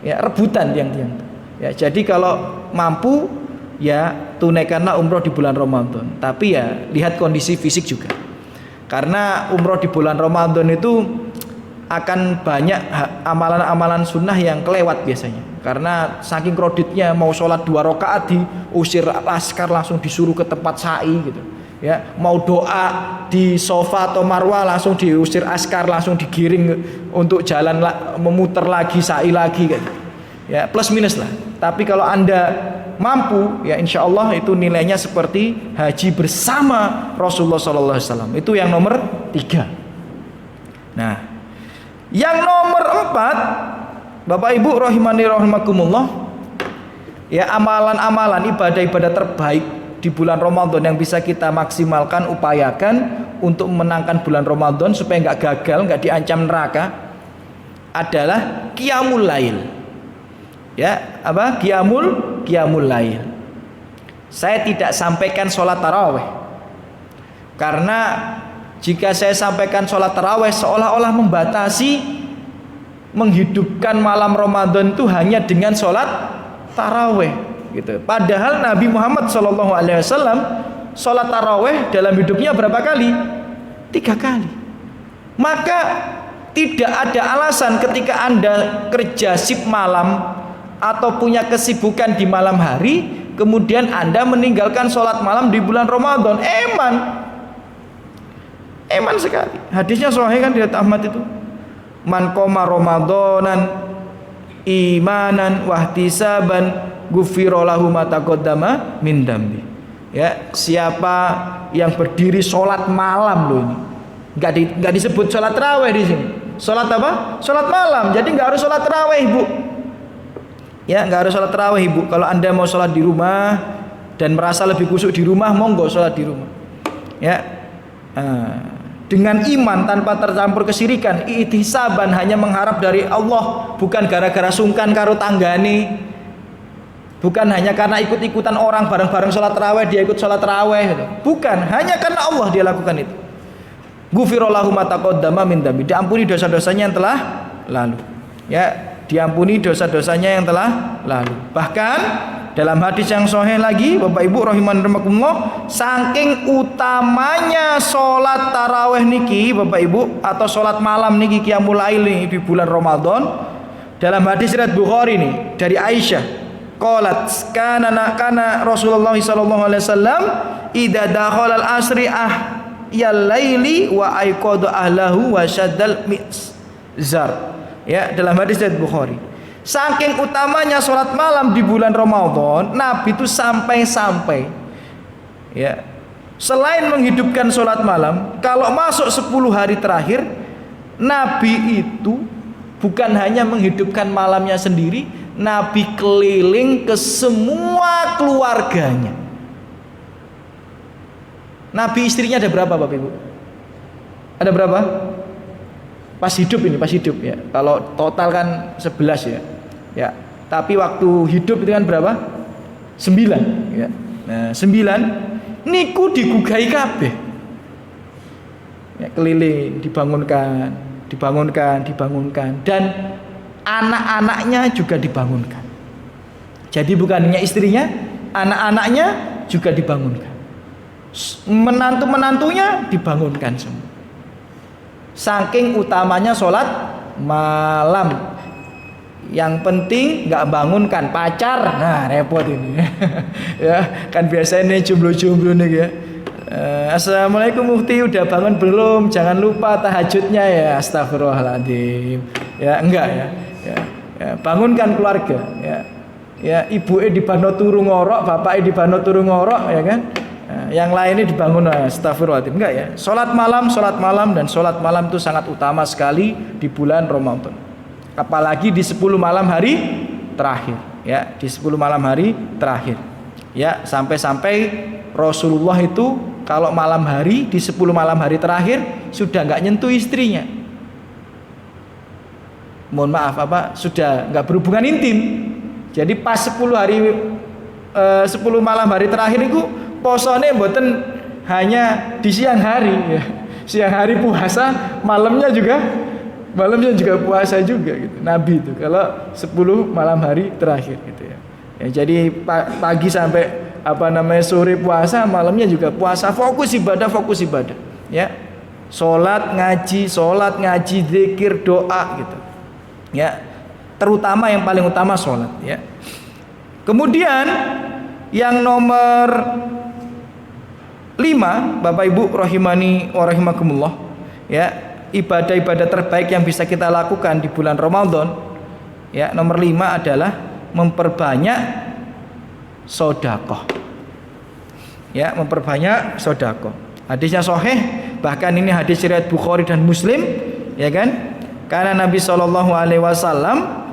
Ya rebutan tiang-tiang. Ya jadi kalau mampu ya tunaikanlah umroh di bulan Ramadan. Tapi ya lihat kondisi fisik juga. Karena umroh di bulan Ramadan itu akan banyak amalan-amalan sunnah yang kelewat biasanya. Karena saking kreditnya, mau sholat 2 rakaat diusir laskar, langsung disuruh ke tempat sa'i gitu. Ya, mau doa di sofa atau marwah langsung diusir askar, langsung digiring untuk jalan memutar lagi, sa'i lagi gitu. Ya, plus minus lah. Tapi kalau Anda mampu, ya insya Allah itu nilainya seperti haji bersama Rasulullah SAW. Itu yang nomor 3. Nah, yang nomor 4, Bapak Ibu rahimani rahimakumullah, ya amalan-amalan ibadah-ibadah terbaik di bulan Ramadan yang bisa kita maksimalkan, upayakan untuk memenangkan bulan Ramadan supaya nggak gagal, nggak diancam neraka, adalah qiyamul lail. Ya, apa? Qiyamul lail. Saya tidak sampaikan sholat tarawih, karena jika saya sampaikan sholat tarawih seolah-olah membatasi menghidupkan malam Ramadan itu hanya dengan sholat tarawih gitu. Padahal Nabi Muhammad SAW sholat tarawih dalam hidupnya berapa kali? 3 kali. Maka tidak ada alasan ketika Anda kerja shift malam atau punya kesibukan di malam hari, kemudian Anda meninggalkan sholat malam di bulan Ramadan, eman sekali. Hadisnya sahih kan, riwayat Ahmad itu, man qoma ramadanan imanan wahtisaban ghufira lahu ma taqaddama min dambi. Ya, siapa yang berdiri sholat malam loh ini, nggak disebut sholat tarawih di sini. Sholat apa? Sholat malam. Jadi nggak harus sholat tarawih, Bu. Ya, nggak harus sholat tarawih, Ibu. Kalau Anda mau sholat di rumah dan merasa lebih khusyuk di rumah, monggo sholat di rumah. Ya, dengan iman tanpa tercampur kesyirikan, ihtisaban, hanya mengharap dari Allah, bukan gara-gara sungkan karo tanggane, bukan hanya karena ikut-ikutan orang bareng-bareng sholat tarawih dia ikut sholat tarawih, bukan, hanya karena Allah dia lakukan itu. Ghufira lahu ma taqaddama min dambi, diampuni dosa-dosanya yang telah lalu. Ya, diampuni dosa-dosanya yang telah lalu. Bahkan dalam hadis yang sahih lagi, Bapak Ibu rahimanirahmakumullah, saking utamanya sholat tarawih niki, Bapak Ibu, atau sholat malam niki qiyamul lail di bulan Ramadan, dalam hadis riwayat Bukhari nih dari Aisyah, qalat kana Rasulullah sallallahu alaihi wasallam idza dakhala al-asri ya laili wa aiqadu ahlahu wa syaddal mizar. Ya, dalam hadis riwayat Bukhari, saking utamanya sholat malam di bulan Ramadan, Nabi itu sampai-sampai, ya, selain menghidupkan sholat malam, kalau masuk 10 hari terakhir, Nabi itu bukan hanya menghidupkan malamnya sendiri, Nabi keliling ke semua keluarganya. Nabi istrinya ada berapa, Bapak Ibu? Ada berapa? Pas hidup ini, pas hidup ya. Kalau total kan 11 ya. Ya. Tapi waktu hidup itu kan berapa? 9 ya. Nah, 9 niku digugai kabeh. Ya, keliling, dibangunkan dan anak-anaknya juga dibangunkan. Jadi bukan hanya istrinya, anak-anaknya juga dibangunkan. Menantu-menantunya dibangunkan semua. Saking utamanya sholat malam. Yang penting nggak bangunkan pacar, nah repot ini. Ya, kan biasanya jomblo-jomblo nih ya. Assalamualaikum Mufti, udah bangun belum? Jangan lupa tahajudnya ya. Astagfirullahaladzim. Ya enggak ya. Ya, bangunkan keluarga. Ya ibu di bano turu ngorok, bapak di bano turu ngorok, ya kan? Yang lainnya dibangun, astagfirullahaladzim. Enggak ya. Sholat malam dan sholat malam itu sangat utama sekali di bulan Ramadan. Apalagi di 10 malam hari terakhir. Ya, di 10 malam hari terakhir. Ya, sampai-sampai Rasulullah itu kalau malam hari di 10 malam hari terakhir sudah enggak nyentuh istrinya. Mohon maaf, sudah enggak berhubungan intim. Jadi pas 10 malam hari terakhir itu posone mboten hanya di siang hari ya. Siang hari puasa, malamnya juga puasa juga gitu. Nabi itu kalau 10 malam hari terakhir gitu ya. Ya, jadi pagi sampai sore puasa, malamnya juga puasa, fokus ibadah ya. Salat ngaji, zikir, doa gitu. Ya. Terutama yang paling utama salat ya. Kemudian yang nomor 5, Bapak Ibu rahimani wa rahimakumullah, ya, ibadah-ibadah terbaik yang bisa kita lakukan di bulan Ramadan, ya, nomor 5 adalah memperbanyak sedekah. Ya, memperbanyak sedekah. Hadisnya sahih, bahkan ini hadis riwayat Bukhari dan Muslim, ya kan? Karena Nabi sallallahu alaihi wasallam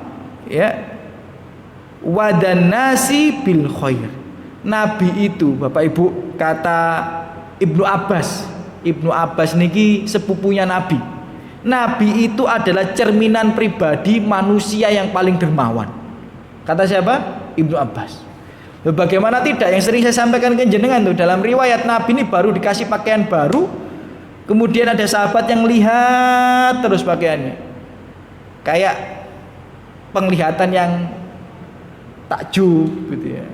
ya wadan nasi bil khair. Nabi itu, Bapak Ibu, kata Ibnu Abbas niki sepupunya Nabi. Nabi itu adalah cerminan pribadi manusia yang paling dermawan. Kata siapa? Ibnu Abbas. Bagaimana tidak, yang sering saya sampaikan ke jenengan tuh, dalam riwayat Nabi ini baru dikasih pakaian baru, kemudian ada sahabat yang lihat terus pakaiannya, kayak penglihatan yang takjub gitu ya.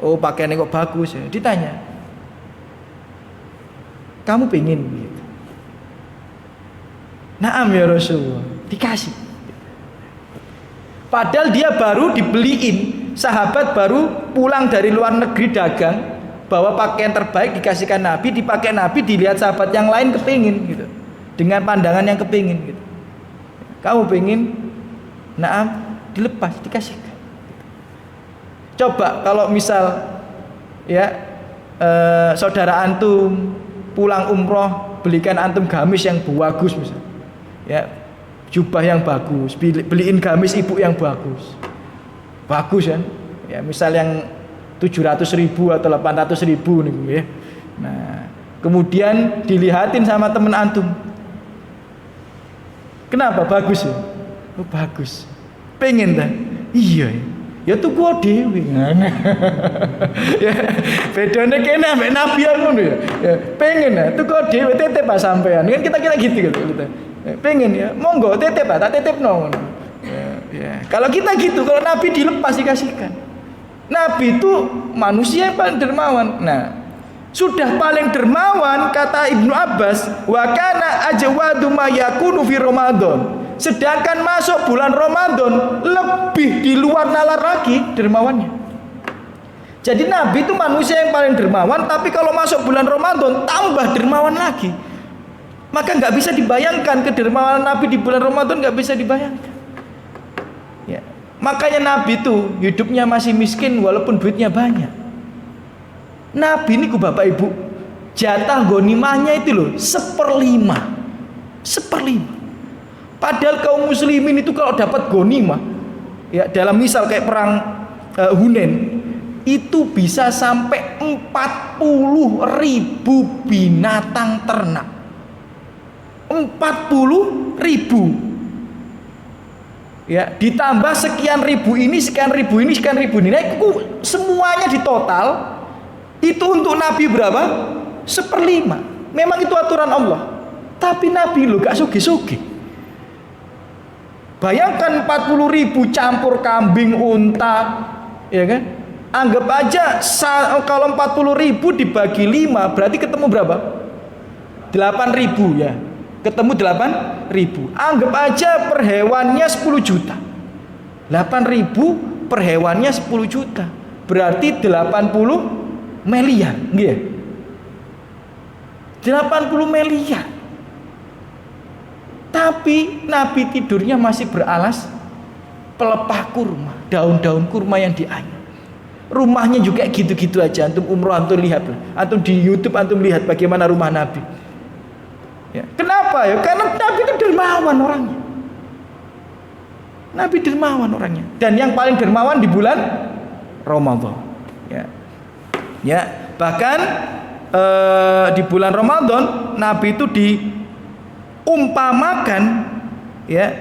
Oh, pakaiannya kok bagus ya. Ditanya, kamu pengen gitu? Naam ya Rasulullah. Dikasih. Padahal dia baru dibeliin sahabat baru pulang dari luar negeri dagang, bawa pakaian terbaik dikasihkan Nabi, dipakai Nabi, dilihat sahabat yang lain kepingin gitu, dengan pandangan yang kepingin gitu. Kamu pingin, naam, dilepas, dikasihkan. Coba kalau misal ya saudara antum pulang umroh, belikan antum gamis yang bagus misal, ya jubah yang bagus, beliin gamis ibu yang bagus kan, ya misal yang 700.000 atau 800.000 nih ya. Nah, kemudian dilihatin sama temen antum. Kenapa bagus ya? Oh, bagus. Pengen dah? Iya. Ya tuku dhewe. Ya, bedane kene ambek Nabi ngono ya. Ya, pengen ya tuku dhewe titip Pak sampean. Kan kita gitu. Pengen ya, monggo titip Pak, tak titipno ngono. Ya. Kalau kita gitu, kalau Nabi dilepas dikasihkan. Nabi itu manusia yang paling dermawan. Nah, sudah paling dermawan kata Ibnu Abbas, wa kana ajwadu ma yakunu fi Ramadan. Sedangkan masuk bulan Ramadan lebih di luar nalar lagi dermawannya. Jadi Nabi itu manusia yang paling dermawan, tapi kalau masuk bulan Ramadan tambah dermawan lagi. Maka nggak bisa dibayangkan kedermawanan Nabi di bulan Ramadan, nggak bisa dibayangkan. Ya. Makanya Nabi itu hidupnya masih miskin walaupun duitnya banyak. Nabi ini Bapak Ibu, jatah ghanimahnya itu loh 1/5. Padahal kaum muslimin itu kalau dapat ghanimah, ya dalam misal kayak perang Hunain, itu bisa sampai 40.000 binatang ternak. 40.000. Ya, ditambah sekian ribu ini, nah, itu semuanya di total itu untuk Nabi berapa? 1/5. Memang itu aturan Allah. Tapi Nabi lo gak sugi-sugi. Bayangkan 40.000 campur kambing, unta, ya kan? Anggap aja kalau 40.000 dibagi 5 berarti ketemu berapa? 8.000 ya. Ketemu 8.000. Anggap aja per hewannya 10 juta. 8.000 per hewannya 10 juta. Berarti 80 miliar, nggih. 80 miliar. Tapi Nabi tidurnya masih beralas pelepah kurma, daun-daun kurma yang dianyam. Rumahnya juga gitu-gitu aja. Antum umroh antum lihat, antum di YouTube antum lihat bagaimana rumah Nabi. Ya. Kenapa ya? Karena Nabi itu dermawan orangnya. Nabi dermawan orangnya. Dan yang paling dermawan di bulan Ramadan. Ya. Ya. Bahkan di bulan Ramadan Nabi itu diumpamakan ya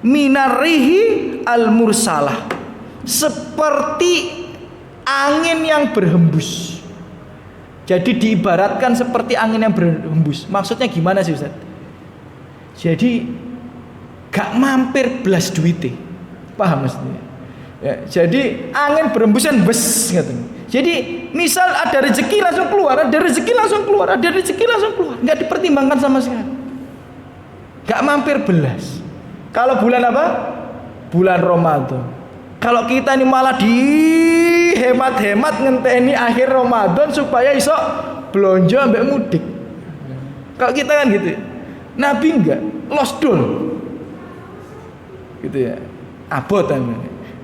minarihi al-mursalah, seperti angin yang berhembus. Jadi diibaratkan seperti angin yang berhembus. Maksudnya gimana sih Ustaz? Jadi gak mampir belas duite. Paham maksudnya? Ya, jadi angin berhembusan bes gitu. Jadi misal ada rezeki langsung keluar, ada rezeki langsung keluar, ada rezeki langsung keluar. Gak dipertimbangkan sama sekali. Gak mampir belas. Kalau bulan apa? Bulan Ramadan. Kalau kita ini malah dihemat-hemat ngenteni akhir Ramadan supaya iso belanja ambek mudik. Kalau kita kan gitu. Nabi enggak, lost doll. Gitu ya. Abot kan.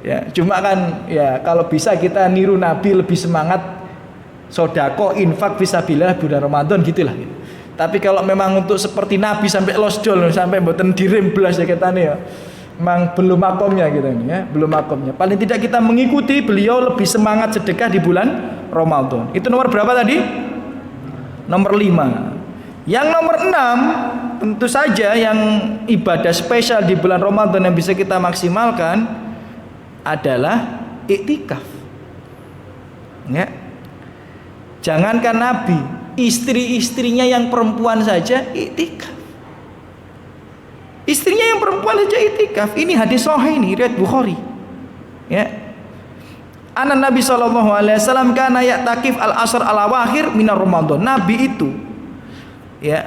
Ya, cuma kan ya kalau bisa kita niru Nabi, lebih semangat sedekah, infak fisabilillah bulan Ramadan gitulah gitu. Tapi kalau memang untuk seperti Nabi sampai lost doll, sampai mboten direm blas ya ketane ya. Memang belum makomnya gitu ya, belum makomnya. Paling tidak kita mengikuti beliau lebih semangat sedekah di bulan Ramadan. Itu nomor berapa tadi? Nomor 5. Yang nomor 6, tentu saja yang ibadah spesial di bulan Ramadan yang bisa kita maksimalkan adalah iktikaf. Ya. Jangankan Nabi, istri-istrinya yang perempuan saja iktikaf. Istrinya yang perempuan saja itikaf. Ini hadis sahih ini riwayat Bukhari. Ya. Anan Nabi sallallahu alaihi wasallam kana ya'takif al-asr al-awakhir minar Ramadan. Nabi itu ya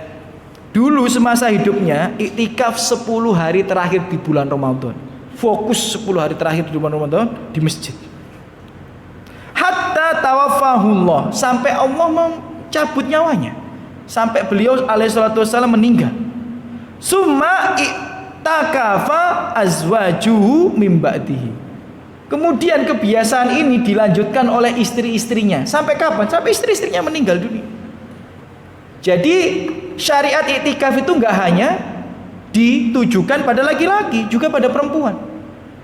dulu semasa hidupnya iktikaf 10 hari terakhir di bulan Ramadan. fokus 10 hari terakhir di bulan Ramadan di masjid. Hatta tawaffahullah, sampai Allah mencabut nyawanya, sampai beliau alaihi salatu wassalam meninggal. Summa i'takafa azwajuhu min ba'dihi. Kemudian kebiasaan ini dilanjutkan oleh istri-istrinya. Sampai kapan? Sampai istri-istrinya meninggal dunia. Jadi syariat iktikaf itu enggak hanya ditujukan pada laki-laki, juga pada perempuan.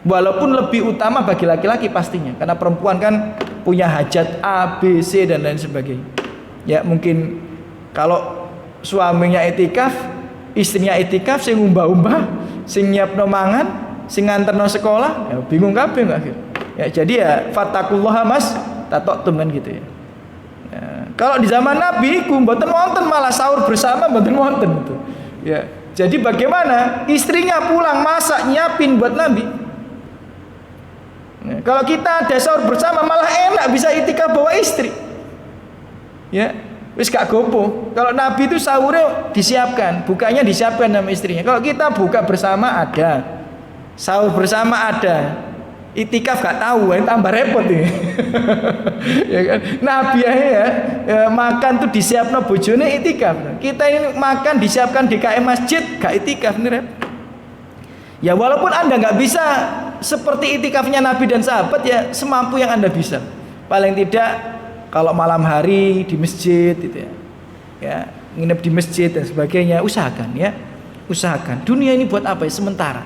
Walaupun lebih utama bagi laki-laki pastinya, karena perempuan kan punya hajat A, B, C dan lain sebagainya. Ya mungkin kalau suaminya iktikaf, istrinya iktikaf, sing umbah-umbah, sing nyiapno mangan, sing nganterno sekolah, ya bingung kabeh akhir. Ya jadi ya fattaqullaha mas tatoktum kan gitu ya. Ya. Kalau di zaman Nabi ku mboten wonten, malah sahur bersama mboten wonten gitu. Ya. Jadi bagaimana? Istrinya pulang masak nyiapin buat Nabi. Ya. Kalau kita ada sahur bersama malah enak, bisa iktikaf bawa istri. Ya. Wis gak gopo. Kalau Nabi itu sahurnya disiapkan, bukanya disiapkan sama istrinya. Kalau kita buka bersama ada, sahur bersama ada, iktikaf gak tahu, ini tambah repot ini. Ya kan? Nabi ya, makan tuh disiapno bojone iktikaf. Kita ini makan disiapkan di KM masjid, gak iktikaf ini repot. Ya walaupun Anda nggak bisa seperti iktikafnya Nabi dan sahabat, ya semampu yang Anda bisa. Paling tidak kalau malam hari di masjid gitu ya. Ya, nginep di masjid dan sebagainya, usahakan ya. Usahakan. Dunia ini buat apa ya? Sementara.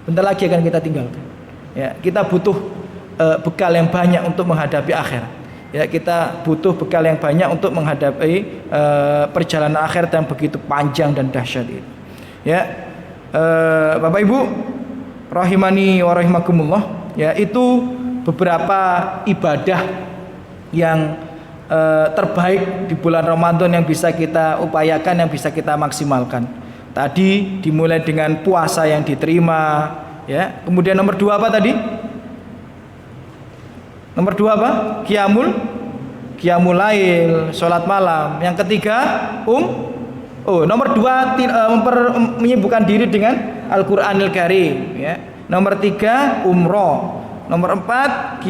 Bentar lagi akan kita tinggalkan. Ya, kita butuh bekal yang banyak untuk menghadapi akhirat. Ya, kita butuh bekal yang banyak untuk menghadapi perjalanan akhirat yang begitu panjang dan dahsyat itu. Ya, Bapak Ibu, rahimani wa rahimakumullah. Ya, itu beberapa ibadah yang terbaik di bulan Ramadan yang bisa kita upayakan, yang bisa kita maksimalkan. Tadi dimulai dengan puasa yang diterima, ya. Kemudian nomor 2 apa tadi? Nomor 2 apa? Qiyamul lail, salat malam. Yang ketiga, nomor 2 menyibukkan diri dengan Al-Qur'anil Karim, ya. Nomor 3 umroh. Nomor 4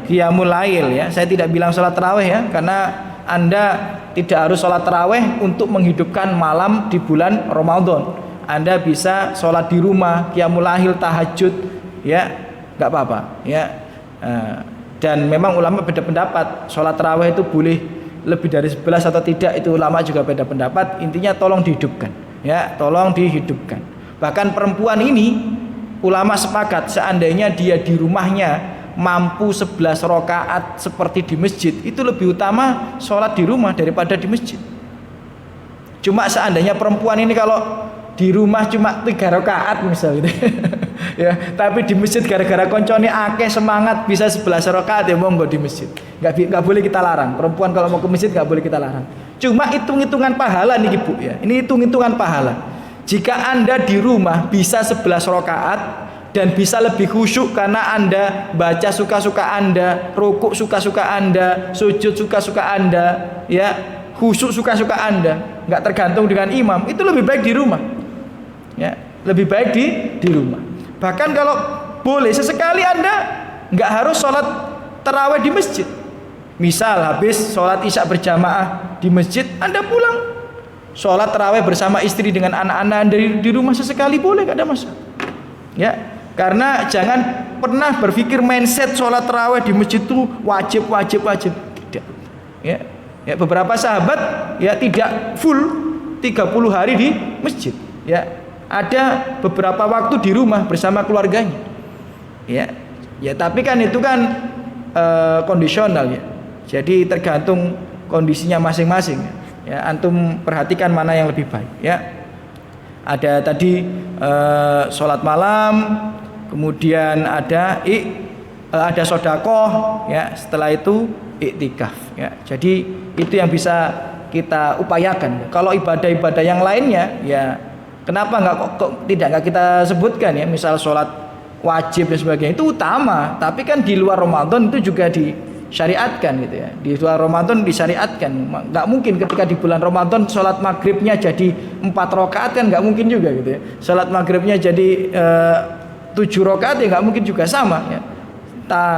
qiyamul lail, ya. Saya tidak bilang salat tarawih ya, karena Anda tidak harus sholat tarawih untuk menghidupkan malam di bulan Ramadan. Anda bisa sholat di rumah, qiyamul lail, tahajud, ya, nggak apa-apa, ya. Dan memang ulama beda pendapat, sholat tarawih itu boleh lebih dari 11 atau tidak, itu ulama juga beda pendapat. Intinya tolong dihidupkan, ya, tolong dihidupkan. Bahkan perempuan ini ulama sepakat, seandainya dia di rumahnya mampu 11 rakaat seperti di masjid, itu lebih utama sholat di rumah daripada di masjid. Cuma seandainya perempuan ini kalau di rumah cuma 3 rakaat misalnya gitu, ya, tapi di masjid gara-gara koncone akeh semangat bisa 11 rakaat, ya monggo di masjid. Nggak boleh kita larang. Perempuan kalau mau ke masjid nggak boleh kita larang. Cuma hitung-hitungan pahala nih Ibu, ya. Ini hitung-hitungan pahala. Jika Anda di rumah bisa 11 rakaat dan bisa lebih khusyuk karena Anda baca suka-suka Anda, rukuk suka-suka Anda, sujud suka-suka Anda, ya, khusyuk suka-suka Anda, nggak tergantung dengan imam, itu lebih baik di rumah, ya, lebih baik di rumah. Bahkan kalau boleh sesekali Anda nggak harus sholat tarawih di masjid. Misal habis sholat isya berjamaah di masjid, Anda pulang sholat tarawih bersama istri dengan anak-anak di rumah sesekali boleh, nggak ada masalah, ya. Karena jangan pernah berpikir mindset sholat tarawih di masjid itu wajib. Tidak. Ya, beberapa sahabat ya tidak full 30 hari di masjid. Ya, ada beberapa waktu di rumah bersama keluarganya. Ya, tapi kan itu kan kondisional ya. Jadi tergantung kondisinya masing-masing. Ya, antum perhatikan mana yang lebih baik. Ya, ada tadi sholat malam. Kemudian ada sodakoh, ya. Setelah itu iktikaf, ya. Jadi itu yang bisa kita upayakan. Kalau ibadah-ibadah yang lainnya, ya kenapa nggak kita sebutkan ya? Misal sholat wajib dan sebagainya itu utama, tapi kan di luar Ramadan itu juga disyariatkan gitu ya. Di luar Ramadan disyariatkan. Nggak mungkin ketika di bulan Ramadan sholat maghribnya jadi 4 rakaat kan nggak mungkin juga gitu ya. Sholat maghribnya jadi 7 rakaat ya nggak mungkin juga sama ya.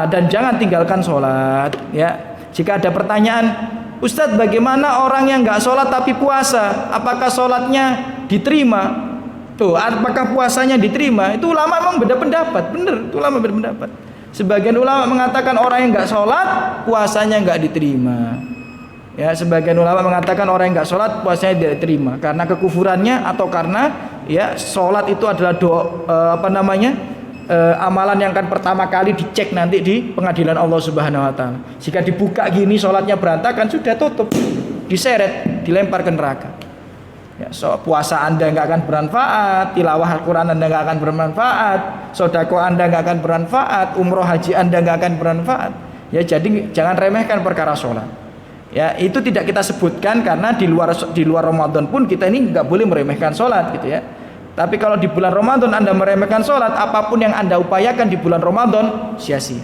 Dan jangan tinggalkan sholat ya. Jika ada pertanyaan, Ustadz bagaimana orang yang nggak sholat tapi puasa, apakah sholatnya diterima? Tuh, apakah puasanya diterima? Itu ulama memang beda pendapat, bener, itu ulama beda pendapat. Sebagian ulama mengatakan orang yang nggak sholat puasanya nggak diterima. Ya, sebagian ulama mengatakan orang yang nggak sholat puasanya tidak diterima karena kekufurannya atau karena ya sholat itu adalah amalan yang akan pertama kali dicek nanti di pengadilan Allah Subhanahu Wa Taala. Jika dibuka gini sholatnya berantakan, sudah tutup, diseret, dilempar ke neraka. Ya, puasa Anda nggak akan bermanfaat, tilawah Al-Quran Anda nggak akan bermanfaat, sodako Anda nggak akan bermanfaat, umroh haji Anda nggak akan bermanfaat. Ya, jadi jangan remehkan perkara sholat. Ya, itu tidak kita sebutkan karena di luar Ramadan pun kita ini nggak boleh meremehkan sholat gitu ya. Tapi kalau di bulan Ramadan Anda meremehkan sholat, apapun yang Anda upayakan di bulan Ramadan sia-sia.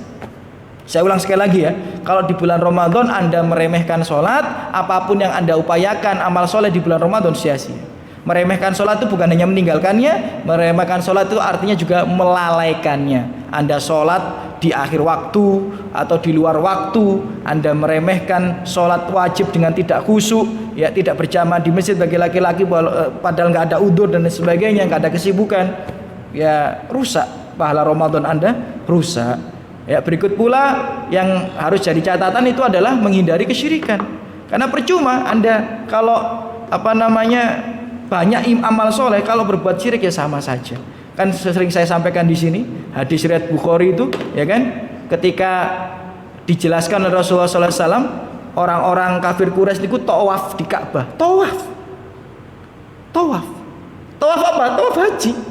Saya ulang sekali lagi ya, kalau di bulan Ramadan Anda meremehkan sholat, apapun yang Anda upayakan amal soleh di bulan Ramadan sia-sia. Meremehkan sholat itu bukan hanya meninggalkannya, meremehkan sholat itu artinya juga melalaikannya. Anda sholat di akhir waktu atau di luar waktu, Anda meremehkan sholat wajib dengan tidak khusyuk, ya tidak berjamaah di masjid bagi laki-laki padahal nggak ada udzur dan sebagainya, nggak ada kesibukan, ya rusak pahala Ramadan Anda, rusak. Ya, berikut pula yang harus jadi catatan itu adalah menghindari kesyirikan. Karena percuma Anda kalau banyak amal soleh, kalau berbuat syirik ya sama saja. Kan sering saya sampaikan di sini hadis riwayat Bukhari itu, ya kan? Ketika dijelaskan oleh Rasulullah SAW, orang-orang kafir Quraisy itu tawaf di Ka'bah, tawaf apa? Tawaf haji.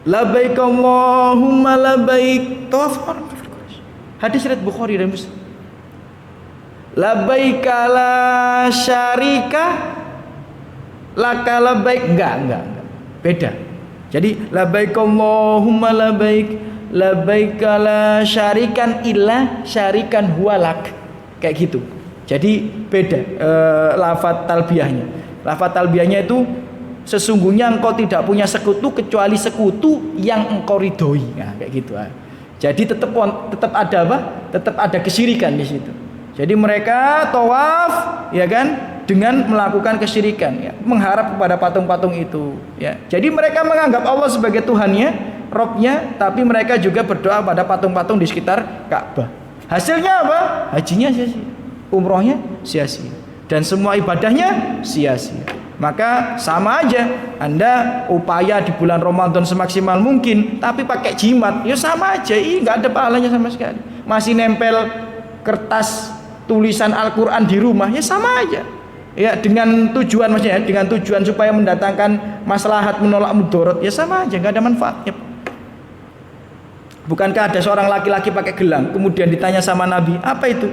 Labbaik Allahumma labbaik, tawaf orang kafir Quraisy. Hadis riwayat Bukhari dan Muslim. Labbaik la syarika laka labbaik, enggak. Beda. Jadi labbaik Allahumma labbaik, labbaik la syarikan illa syarikan huwalak. Kayak gitu. Jadi beda lafaz talbiyahnya. Lafaz talbiyahnya itu sesungguhnya engkau tidak punya sekutu kecuali sekutu yang engkau ridhoi. Nah, kayak gitu. Jadi tetap ada apa? Tetap ada kesyirikan di situ. Jadi mereka tawaf, ya kan, dengan melakukan kesyirikan, ya, mengharap kepada patung-patung itu. Ya. Jadi mereka menganggap Allah sebagai Tuhannya, Robnya, tapi mereka juga berdoa pada patung-patung di sekitar Ka'bah. Hasilnya apa? Hajinya sia-sia, umrohnya sia-sia, dan semua ibadahnya sia-sia. Maka sama aja, Anda upaya di bulan Ramadan semaksimal mungkin, tapi pakai jimat, ya sama aja, nggak ada pahalanya sama sekali. Masih nempel kertas tulisan Al-Quran di rumah, ya sama aja. Ya dengan tujuan, maksudnya dengan tujuan supaya mendatangkan maslahat, menolak mudarat, ya sama aja, nggak ada manfaatnya. Bukankah ada seorang laki-laki pakai gelang, kemudian ditanya sama Nabi, apa itu?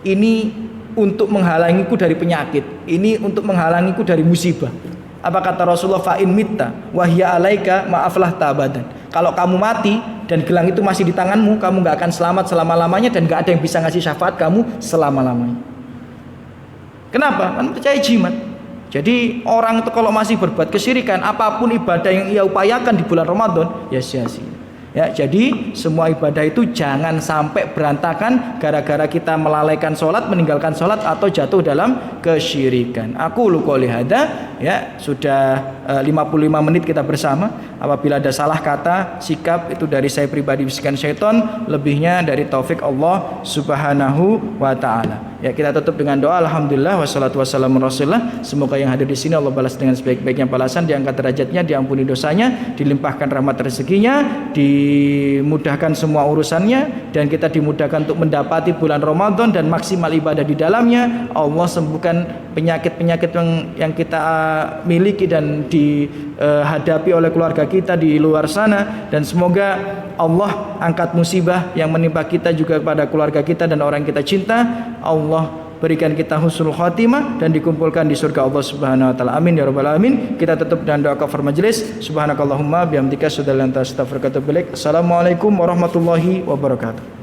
Ini untuk menghalangiku dari penyakit, ini untuk menghalangiku dari musibah. Apa kata Rasulullah? Fa'in mitta wahya alaika ma'aflah tabadan. Kalau kamu mati dan gelang itu masih di tanganmu, kamu gak akan selamat selama-lamanya, dan gak ada yang bisa ngasih syafaat kamu selama-lamanya. Kenapa? Kan percaya jimat. Jadi orang itu kalau masih berbuat kesyirikan, apapun ibadah yang ia upayakan di bulan Ramadan, ya sia-sia. Ya, jadi semua ibadah itu jangan sampai berantakan gara-gara kita melalaikan sholat, meninggalkan sholat, atau jatuh dalam kesyirikan. Aku qouli hadza, ya sudah 55 menit kita bersama. Apabila ada salah kata, sikap, itu dari saya pribadi, bisikan syaitan, lebihnya dari taufik Allah Subhanahu wa taala. Ya, kita tutup dengan doa. Alhamdulillah wassalatu wassalamu rasulillah. Semoga yang hadir di sini Allah balas dengan sebaik-baiknya balasan, diangkat derajatnya, diampuni dosanya, dilimpahkan rahmat rezekinya, dimudahkan semua urusannya, dan kita dimudahkan untuk mendapati bulan Ramadan dan maksimal ibadah di dalamnya. Allah sembuhkan penyakit-penyakit yang kita miliki dan dihadapi oleh keluarga kita di luar sana, dan semoga Allah angkat musibah yang menimpa kita juga kepada keluarga kita dan orang yang kita cinta. Allah berikan kita husnul khatimah dan dikumpulkan di surga Allah Subhanahu wa taala. Amin ya rabbal alamin. Kita tutup dengan doa kafar majelis. Subhanakallahumma bihamdika asyhadu an la ilaha illa anta astaghfiruka wa atubu ilaik. Assalamualaikum warahmatullahi wabarakatuh.